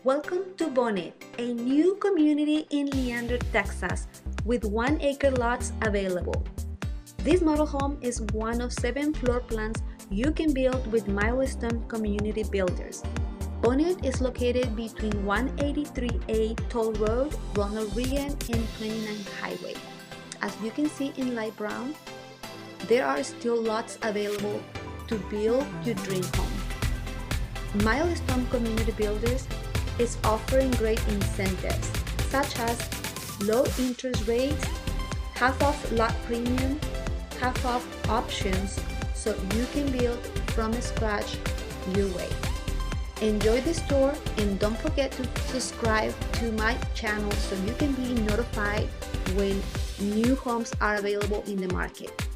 Welcome to Bonnet, a new community in Leander, Texas, with 1-acre lots available. This model home is one of 7 floor plans you can build with Milestone community builders. Bonnet is located between 183A Toll Road, Ronald Reagan, and 29th Highway. As you can see in light brown, there are still lots available to build your dream home. Milestone Community Builders is offering great incentives such as low interest rates, half off lot premium, half off options, so you can build from scratch your way. Enjoy this tour and don't forget to subscribe to my channel so you can be notified when new homes are available in the market.